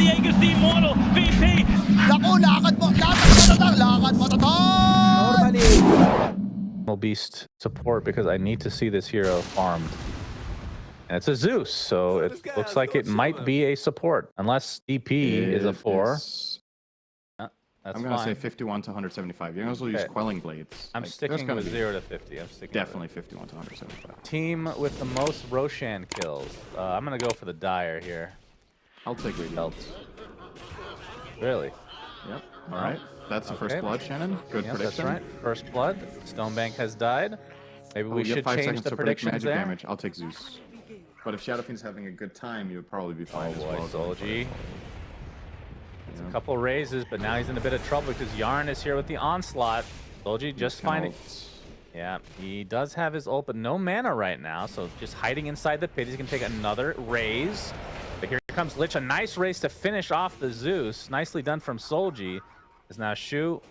Diego si Moro, VP. Naku, lakad mo, beast support because I need to see this hero farmed. And it's a Zeus, so it looks like it might be a support, unless DP is a 4. That's I'm gonna fine. say 51 to 175. You can also use Quelling Blades. I'm sticking with 0 to 50. I'm sticking definitely 51 to 175. Team with the most Roshan kills. I'm gonna go for the Dire here. I'll take Radiant. Really? Yep. All right. That's the first blood, Shannon. Good prediction. That's right. First blood. Stonebank has died. Maybe we should change the predictions there. Damage. I'll take Zeus. But if Shadow Fiend's having a good time, you would probably be fine as well. Solji. It's a couple raises, but now he's in a bit of trouble because Yarn is here with the onslaught. Solji just finding. Yeah, he does have his ult, but no mana right now, so just hiding inside the pit. He's gonna take another raise. But here comes Lich, a nice raise to finish off the Zeus. Nicely done from Solji. Is now Shu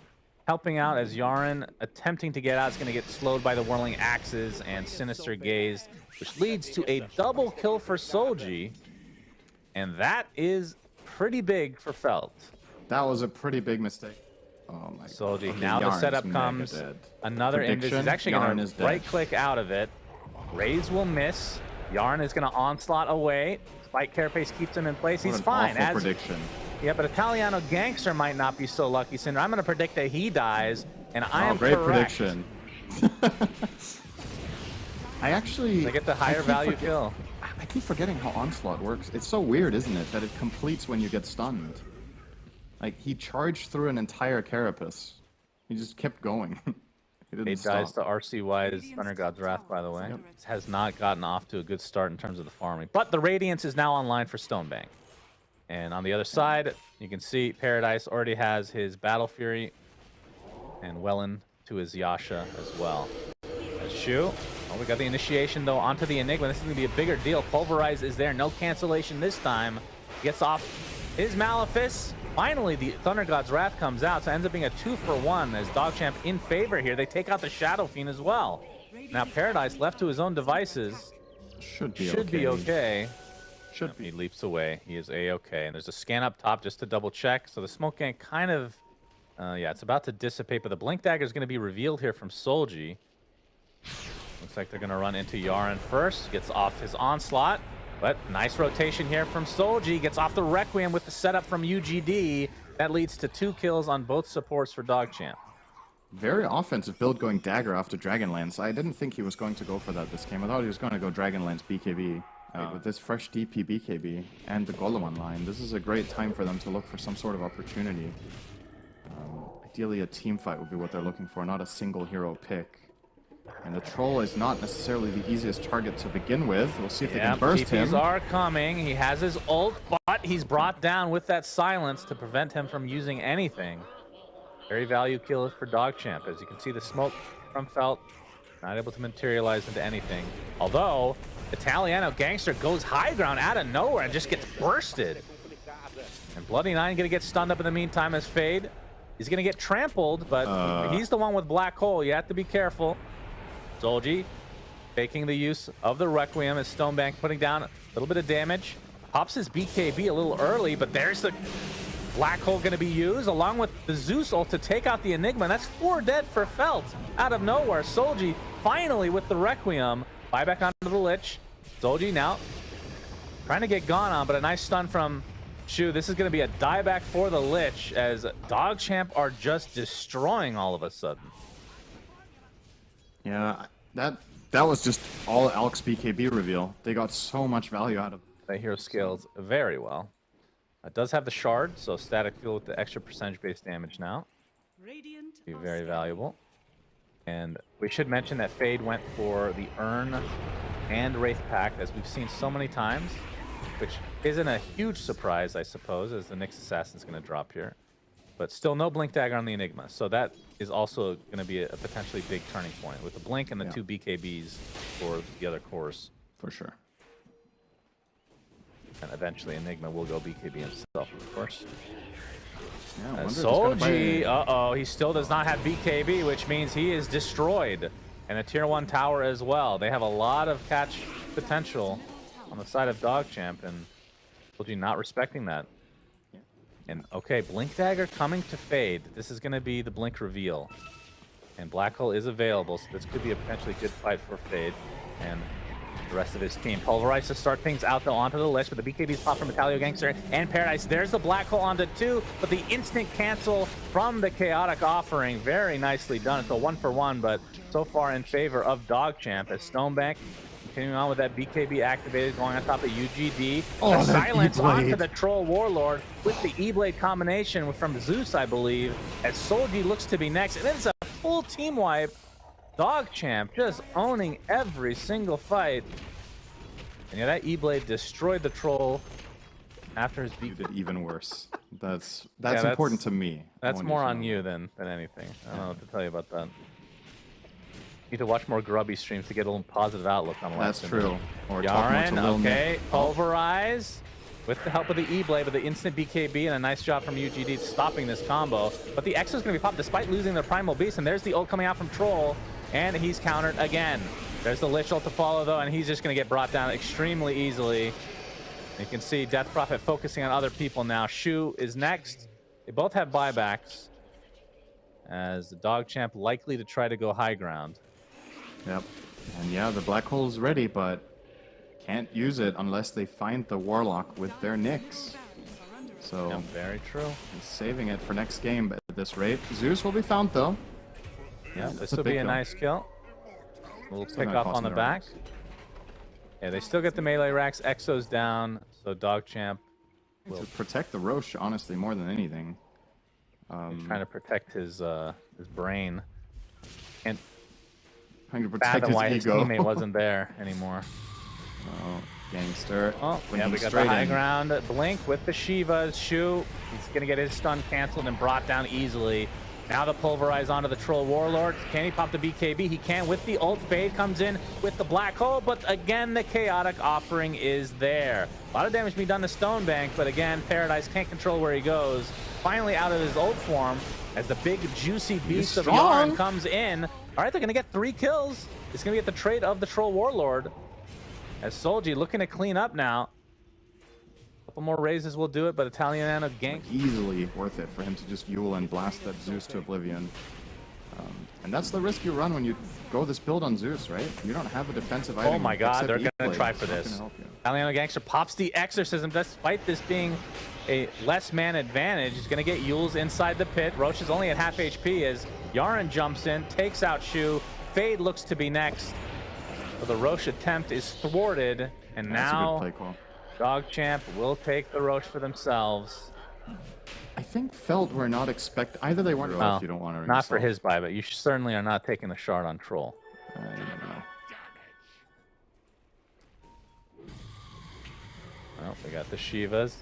helping out as Yaren attempting to get out. Is going to get slowed by the whirling axes and Sinister Gaze, which leads to a double kill for Solji. And that is pretty big for Felt. That was a pretty big mistake. Oh my Solji. Okay, now Yarn's the setup comes. Another invis. He's actually going to right-click out of it. Raze will miss. Yarn is going to onslaught away. Spike Carapace keeps him in place. He's fine. Awful prediction. Yeah, but Italiano Gangster might not be so lucky, Cinder. I'm going to predict that he dies, and I am great correct. Prediction. I actually... They get the higher value kill. I keep forgetting how Onslaught works. It's so weird, isn't it, that it completes when you get stunned. Like, he charged through an entire Carapace. He just kept going. He didn't stop. Dies to RCY's Thunder God's Wrath, by the way. Has not gotten off to a good start in terms of the farming. But the Radiance is now online for Stonebank. And on the other side, you can see Paradise already has his Battle Fury and well into his Yasha as well. As Shu, we got the initiation though onto the Enigma. This is going to be a bigger deal. Pulverize is there. No cancellation this time. Gets off his Malefice. Finally, the Thunder God's Wrath comes out. So it ends up being a 2-for-1 as DogChamp in favor here. They take out the Shadow Fiend as well. Now Paradise left to his own devices. Should be okay. He leaps away. He is A-okay. And there's a scan up top just to double check. So the smoke gang kind of, yeah, it's about to dissipate. But the Blink Dagger is going to be revealed here from Solji. Looks like they're going to run into Yaren first. Gets off his onslaught. But nice rotation here from Solji. Gets off the Requiem with the setup from UGD. That leads to 2 kills on both supports for DogChamp. Very offensive build going Dagger after Dragonlance. I didn't think he was going to go for that this game. I thought he was going to go Dragonlance BKB. With this fresh DP BKB and the Golem online, this is a great time for them to look for some sort of opportunity. Ideally, a team fight would be what they're looking for, not a single hero pick. And the Troll is not necessarily the easiest target to begin with. We'll see if they can burst him. TPs are coming. He has his ult, but he's brought down with that silence to prevent him from using anything. Very value kill for DogChamp. As you can see, the smoke from Felt not able to materialize into anything. Although Italiano Gangster goes high ground out of nowhere and just gets bursted. And Bloody Nine gonna get stunned up in the meantime as Fade. He's gonna get trampled, but he's the one with Black Hole. You have to be careful. Solji taking the use of the Requiem as Stonebank putting down a little bit of damage. Pops his BKB a little early, but there's the Black Hole gonna be used along with the Zeus ult to take out the Enigma. That's 4 dead for Felt out of nowhere. Solji finally with the Requiem. Buyback onto the Lich. Solji now trying to get gone on, but a nice stun from Shu. This is going to be a dieback for the Lich as DogChamp are just destroying all of a sudden. Yeah, that was just all Alex BKB reveal. They got so much value out of it. That hero scales very well. It does have the shard, so static field with the extra percentage-based damage now. Be very valuable. And we should mention that Fade went for the Urn and Wraith Pact, as we've seen so many times, which isn't a huge surprise, I suppose, as the Nyx Assassin's going to drop here. But still no Blink Dagger on the Enigma, so that is also going to be a potentially big turning point with the Blink and the 2 BKBs for the other cores. For sure. And eventually Enigma will go BKB himself, of course. Yeah, Solji, he still does not have BKB, which means he is destroyed. And a tier 1 tower as well. They have a lot of catch potential on the side of DogChamp, and Solji not respecting that. And okay, Blink Dagger coming to Fade. This is going to be the Blink reveal. And Black Hole is available, so this could be a potentially good fight for Fade and the rest of his team. Pulverize to start things out, though, onto the list, but the BKB's pop from Italio Gangster and Paradise. There's the Black Hole onto 2, but the instant cancel from the Chaotic Offering. Very nicely done. It's a 1-for-1, but so far in favor of DogChamp as Stonebank continuing on with that BKB activated, going on top of UGD. Oh, the silence E-Blade. onto the Troll Warlord with the E-Blade combination from Zeus, I believe, as Solji looks to be next. And then it's a full team wipe. DogChamp just owning every single fight. And yeah, that E-Blade destroyed the Troll after his You beat. did even worse. That's that's- important to me. That's I want more to on know. you than anything. I don't know what to tell you about that. Need to watch more grubby streams to get a little positive outlook on life. That's true. Or talk more to Yaren, Lil okay, Nick. Pulverize with the help of the E-Blade, but the instant BKB and a nice job from UGD stopping this combo. But the X is going to be popped despite losing their Primal Beast, and there's the ult coming out from Troll, and he's countered again. There's the Lich ult to follow, though, and he's just going to get brought down extremely easily. You can see Death Prophet focusing on other people now. Shu is next. They both have buybacks, as the DogChamp likely to try to go high ground. Yep. And yeah, the Black Hole's ready, but can't use it unless they find the Warlock with their Nyx. So Yeah, very true. he's saving it for next game at this rate. Zeus will be found though. Yeah, that's this a will be big a kill. nice kill. A little Still pick not off on costing the their back. racks. Yeah, they still get the melee racks. Exo's down, so DogChamp To protect the Roche, honestly, more than anything. trying to protect his brain. And Trying to protect fathom his why his ego. teammate wasn't there anymore. Oh, Gangster. Oh, yeah, blinking we got the straight high in. ground. Blink with the Shivas. Shu, he's going to get his stun canceled and brought down easily. Now the Pulverize onto the Troll Warlord. Can he pop the BKB? He can with the ult. Fade comes in with the Black Hole, but again, the Chaotic Offering is there. A lot of damage being done to Stonebank, but again, Paradise can't control where he goes. Finally out of his ult form as the big juicy beast of strong. Yarn comes in. All right, they're going to get 3 kills. It's going to get the trade of the Troll Warlord. As Solji looking to clean up now. A couple more raises will do it, but Italiano gank. Easily worth it for him to just Yule and blast that Zeus to oblivion. And that's the risk you run when you go this build on Zeus, right? You don't have a defensive item. Oh my god, except they're going to E-Blade. try for It's not this. gonna help you. Italiano Gangster pops the Exorcism despite this being a less man advantage. He's going to get Yules inside the pit. Roche is only at half HP as Yaren jumps in, takes out Shu. Fade looks to be next. So the Roche attempt is thwarted, and That's a good now play call. DogChamp will take the Roche for themselves. I think Felt were not expect either they weren't Well, if you don't want to not for his buy, but you certainly are not taking the shard on Troll. Well, we got the Shivas,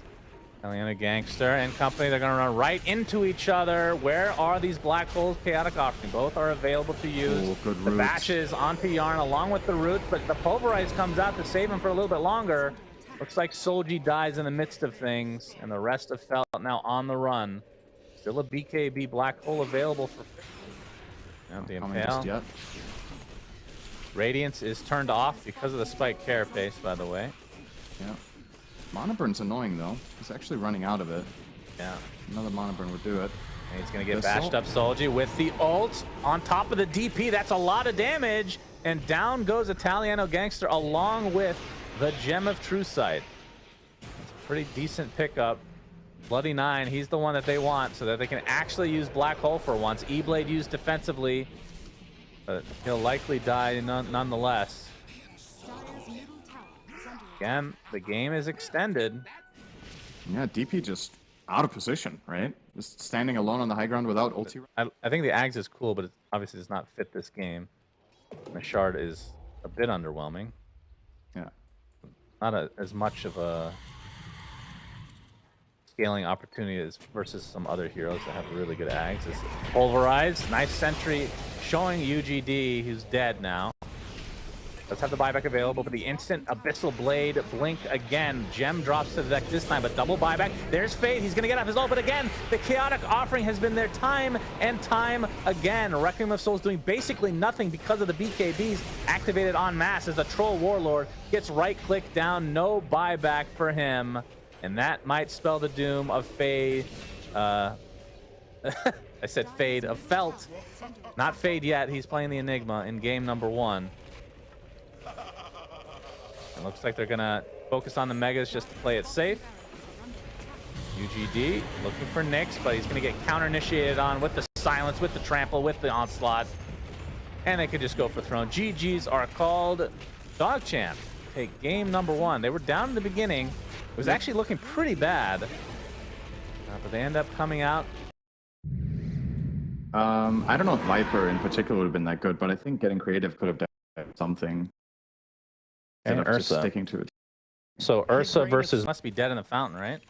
Eliana Gangster and company. They're going to run right into each other. Where are these Black Holes? Chaotic Offering. Both are available to use. Oh, good the roots. bashes onto Yarn along with the roots, but the Pulverize comes out to save him for a little bit longer. Looks like Solji dies in the midst of things, and the rest of Felt now on the run. Still a BKB Black Hole available for... And the Coming just Impale. yet. Radiance is turned off because of the spike carapace, by the way. Yeah. Mana Burn's annoying though. He's actually running out of it. Yeah. Another Mana Burn would do it. And he's going to get This bashed ult. up Solji with the ult on top of the DP. That's a lot of damage. And down goes Italiano Gangster along with the Gem of True Sight. It's a pretty decent pickup. Bloody Nine, he's the one that they want so that they can actually use Black Hole for once. E-Blade used defensively, but he'll likely die nonetheless. Again, the game is extended. Yeah, DP just out of position, right? Just standing alone on the high ground without ulti. I think the Ags is cool, but it obviously does not fit this game. And the Shard is a bit underwhelming. Yeah. Not as much of a scaling opportunity as versus some other heroes that have really good Ags. It's Pulverize, nice sentry showing UGD, who's dead now. Let's have the buyback available, but the instant Abyssal Blade blink again. Gem drops to the deck this time, but double buyback. There's Fade. He's going to get off his ult, but again, the Chaotic Offering has been there time and time again. Requiem of Souls doing basically nothing because of the BKBs activated en masse as the Troll Warlord gets right-click down. No buyback for him. And that might spell the doom of Fade. I said Fade of Felt. Not Fade yet. He's playing the Enigma in game number 1. It looks like they're going to focus on the Megas just to play it safe. UGD looking for Nyx, but he's going to get counter-initiated on with the silence, with the trample, with the onslaught. And they could just go for throne. GGs are called. DogChamp take game number 1. They were down in the beginning. It was actually looking pretty bad. But they end up coming out. I don't know if Viper in particular would have been that good, but I think getting creative could have done something. And Instead of Ursa. just sticking to it. So Ursa versus must be dead in the fountain, right?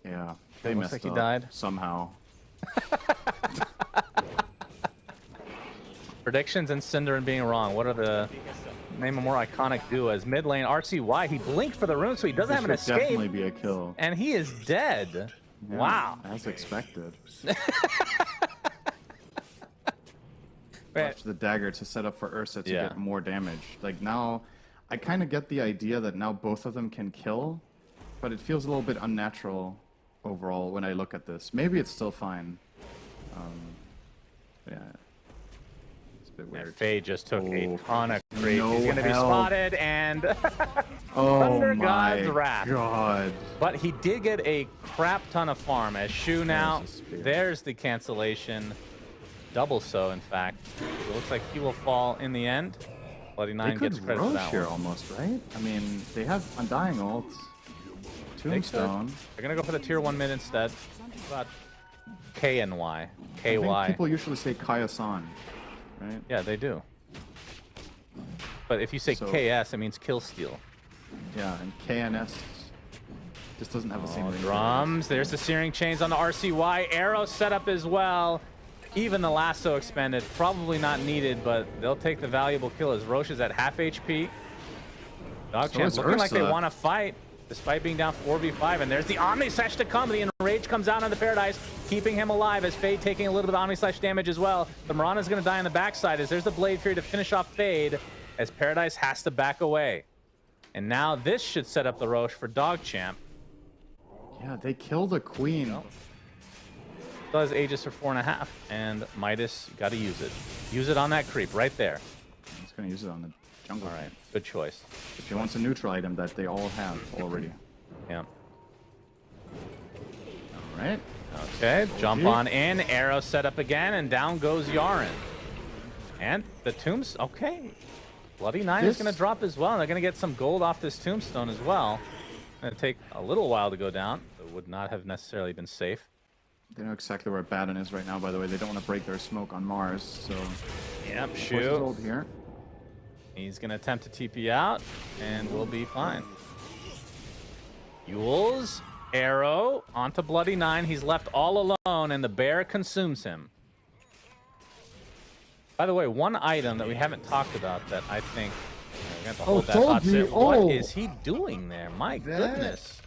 Yeah, they Looks messed like he up died. somehow. Predictions and Synderen being wrong. What are the name a more iconic duos? Mid lane RCY. He blinked for the rune, so he doesn't have an This should escape. definitely be a kill. And he is dead. Yeah, Wow. as expected. Right. Watch the dagger to set up for Ursa to Yeah. get more damage. Like now, I kind of get the idea that now both of them can kill, but it feels a little bit unnatural overall when I look at this. Maybe it's still fine. Yeah. It's a bit And weird. Faye just took a Oh, ton of creep. no He's going to be help. spotted and Oh Thunder my God's Wrath. god. But he did get a crap ton of farm as Shu now. There's a spear. There's the cancellation. Double so, in fact. It looks like he will fall in the end. Bloody They Nine could gets credit for rush that here one. almost, right? I mean, they have Undying ult, Tombstone. They're going to go for the tier 1 mid instead. About KNY. I think KY. people usually say Kaya-san, right? Yeah, they do. But if you say So- KS, it means kill steal. Yeah, and KNS just doesn't have the same ring. Drums. There's the Searing Chains on the RCY. Arrow set up as well. Even the lasso expended. Probably not needed, but they'll take the valuable kill as Roche is at half HP. DogChamp is looking like they Ursa. want to fight, despite being down 4v5. And there's the Omni Slash to come. The Enrage comes out on the Paradise, keeping him alive as Fade taking a little bit of Omni Slash damage as well. The Mirana's going to die on the backside as there's the Blade Fury to finish off Fade as Paradise has to back away. And now this should set up the Roche for DogChamp. Yeah, they killed a queen. Does Aegis for 4.5, and Midas got to use it. Use it on that creep right there. He's gonna use it on the jungle. All right, good choice. If he wants a neutral item that they all have already. Yeah. All right. Okay, jump on in, arrow set up again, and down goes Yaren. And the tombs, okay. Bloody Nine is This- going to drop as well, and they're going to get some gold off this tombstone as well. Going to take a little while to go down. It would not have necessarily been safe. They know exactly where Baden is right now, by the way. They don't want to break their smoke on Mars, so... Yep, Force is shoot. old here. He's going to attempt to TP out, and we'll be fine. Yules, arrow, onto Bloody Nine. He's left all alone, and the bear consumes him. By the way, one item that we haven't talked about that I think... We're going to have to hold that hot Solji, sit. oh. What is he doing there? My goodness.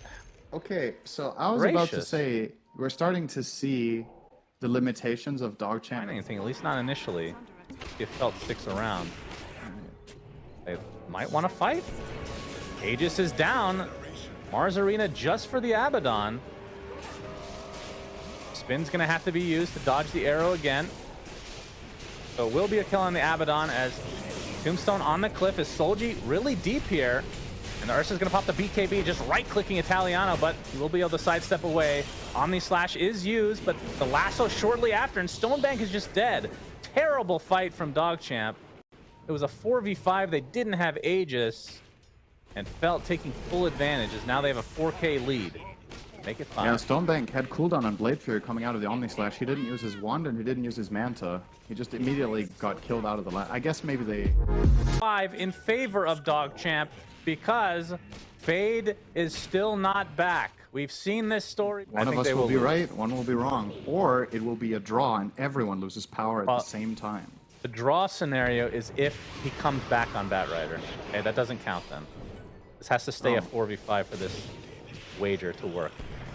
Okay, so I was about to Gracious. say, we're starting to see the limitations of I DogChamp. don't think, at least not initially. It felt sticks around. They might want to fight. Aegis is down. Mars Arena just for the Abaddon. Spin's going to have to be used to dodge the arrow again. So it will be a kill on the Abaddon as Tombstone on the cliff. Is Solji really deep here? And Ursa's going to pop the BKB, just right-clicking Italiano, but he will be able to sidestep away. Omni Slash is used, but the lasso shortly after, and Stonebank is just dead. Terrible fight from DogChamp. It was a 4v5. They didn't have Aegis, and Felt taking full advantage as now they have a 4K lead. Make it fine. Yeah, Stonebank had cooldown on Blade Fury coming out of the Omni Slash. He didn't use his wand and he didn't use his Manta. He just immediately got killed out of the lane. I guess maybe they... 5 in favor of DogChamp because Fade is still not back. We've seen this story. One of us will be right, one will be wrong. Or it will be a draw and everyone loses power at the same time. The draw scenario is if he comes back on Batrider. Okay, that doesn't count then. This has to stay a 4v5 for this wager to work.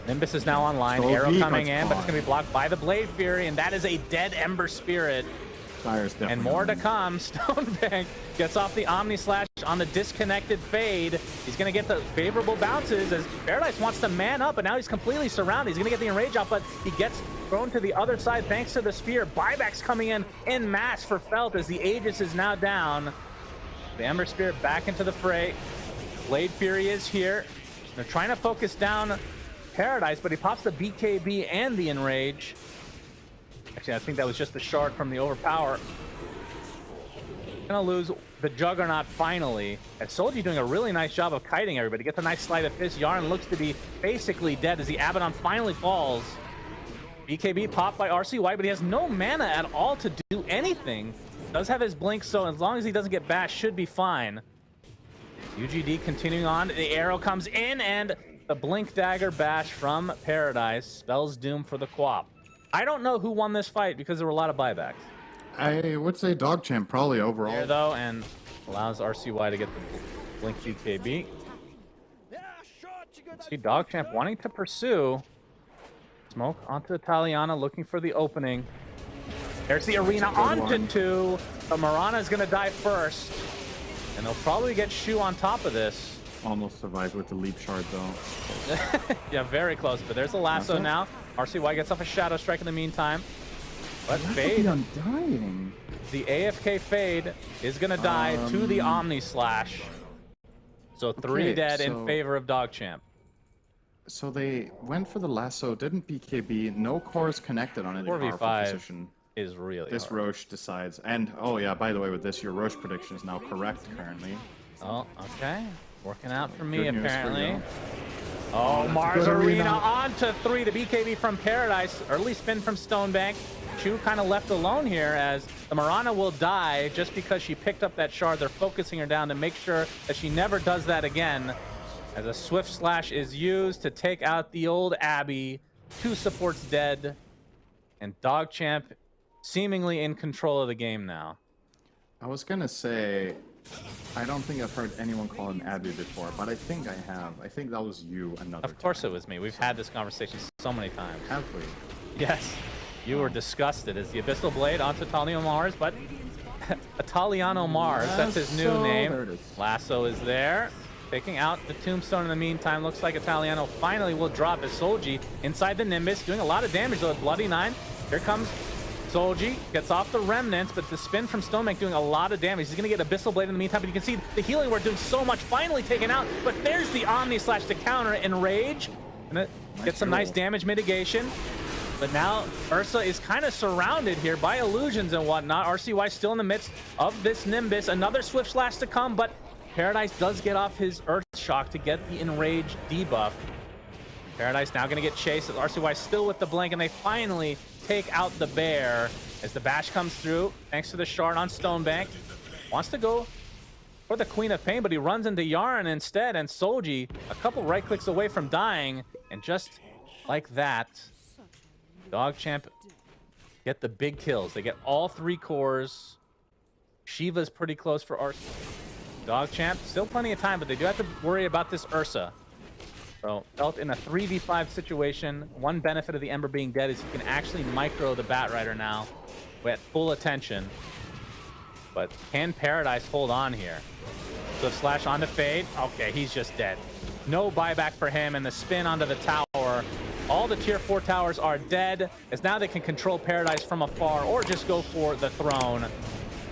Nimbus is now online, So arrow he coming gets in, but it's caught. going to be blocked by the Blade Fury, and that is a dead Ember Spirit. Fire's definitely And more to on. come. Stonebank gets off the Omni Slash on the disconnected fade. He's going to get the favorable bounces as Paradise wants to man up, and now he's completely surrounded. He's going to get the enrage out, but he gets thrown to the other side thanks to the spear. Buybacks coming in mass for Felt as the Aegis is now down. The Ember Spear back into the fray. Blade Fury is here. They're trying to focus down Paradise, but he pops the BKB and the enrage. Actually, I think that was just the shard from the overpower. Gonna lose the Juggernaut finally. And Solji doing a really nice job of kiting everybody. Gets a nice sleight of fist. Yarn looks to be basically dead as the Abaddon finally falls. BKB popped by RCY, but he has no mana at all to do anything. Does have his blink, so as long as he doesn't get bashed, should be fine. UGD continuing on. The arrow comes in, and the blink dagger bash from Paradise spells doom for the Quap. I don't know who won this fight because there were a lot of buybacks. I would say DogChamp probably overall. There though, and allows RCY to get the blink BKB. See DogChamp wanting to pursue. Smoke onto Italiana, looking for the opening. There's the arena onto two. The Marana is going to die first. And they'll probably get Shu on top of this. Almost survived with the leap shard though. Yeah, very close, but there's a lasso now. RCY gets off a Shadow Strike in the meantime. But Fade, undying. the AFK Fade is going to die to the Omni Slash. So 3 dead in favor of DogChamp. So they went for the lasso, didn't BKB, no cores connected on any powerful 4v5 position. is really This hard. Roche decides, and oh yeah, by the way, with this, your Roche prediction is now correct currently. Oh, okay. Working out for me, Good news for apparently. you. Oh, that's Mars a good Arena arena. on to 3. The BKB from Paradise. Early spin from Stonebank. Shu kind of left alone here as the Marana will die just because she picked up that shard. They're focusing her down to make sure that she never does that again. As a Swift Slash is used to take out the old Abby. 2 supports dead. And DogChamp seemingly in control of the game now. I was gonna say, I don't think I've heard anyone call him Abby before, but I think I have. I think that was you another Of course time. it was me. We've had this conversation so many times. Have we? Yes. You were disgusted as the Abyssal Blade onto Italiano Mars, but Italiano Mars, that's his new Lasso, name. there it is. Lasso is there. Taking out the Tombstone in the meantime. Looks like Italiano finally will drop as Solji inside the Nimbus, doing a lot of damage though with Bloody 9. Here comes Solji, gets off the Remnants, but the spin from Stonebank doing a lot of damage. He's going to get Abyssal Blade in the meantime, but you can see the healing word doing so much, finally taken out. But there's the Omni Slash to counter it, Enrage. And it gets some nice damage mitigation. But now Ursa is kind of surrounded here by illusions and whatnot. RCY still in the midst of this Nimbus. Another Swift Slash to come, but Paradise does get off his Earth Shock to get the Enrage debuff. Paradise now going to get chased as RCY still with the blink, and they finally take out the bear as the bash comes through thanks to the shard on Stonebank. Wants to go for the Queen of Pain, but he runs into Yarn instead, and Solji a couple right clicks away from dying, and just like that, DogChamp get the big kills. They get all 3 cores. Shiva's pretty close for Ursa. DogChamp, still plenty of time, but they do have to worry about this Ursa. So, Felt in a 3v5 situation. One benefit of the Ember being dead is you can actually micro the Batrider now with full attention. But can Paradise hold on here? So Slash onto Fade. Okay, he's just dead. No buyback for him, and the spin onto the tower. All the tier 4 towers are dead, as now they can control Paradise from afar or just go for the throne.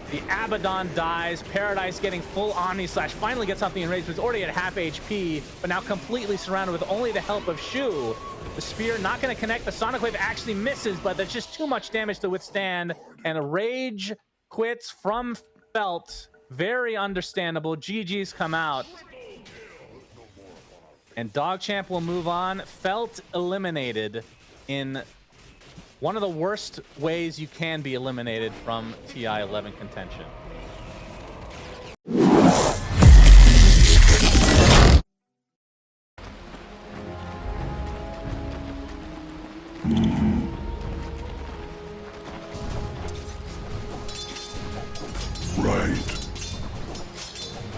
The Abaddon dies. Paradise getting full Omni Slash. Finally gets something enraged, but it's already at half HP, but now completely surrounded with only the help of Shu. The spear not going to connect. The Sonic Wave actually misses, but there's just too much damage to withstand. And a Rage quits from Felt. Very understandable. GG's come out. And DogChamp will move on. Felt eliminated in one of the worst ways you can be eliminated from TI 11 contention.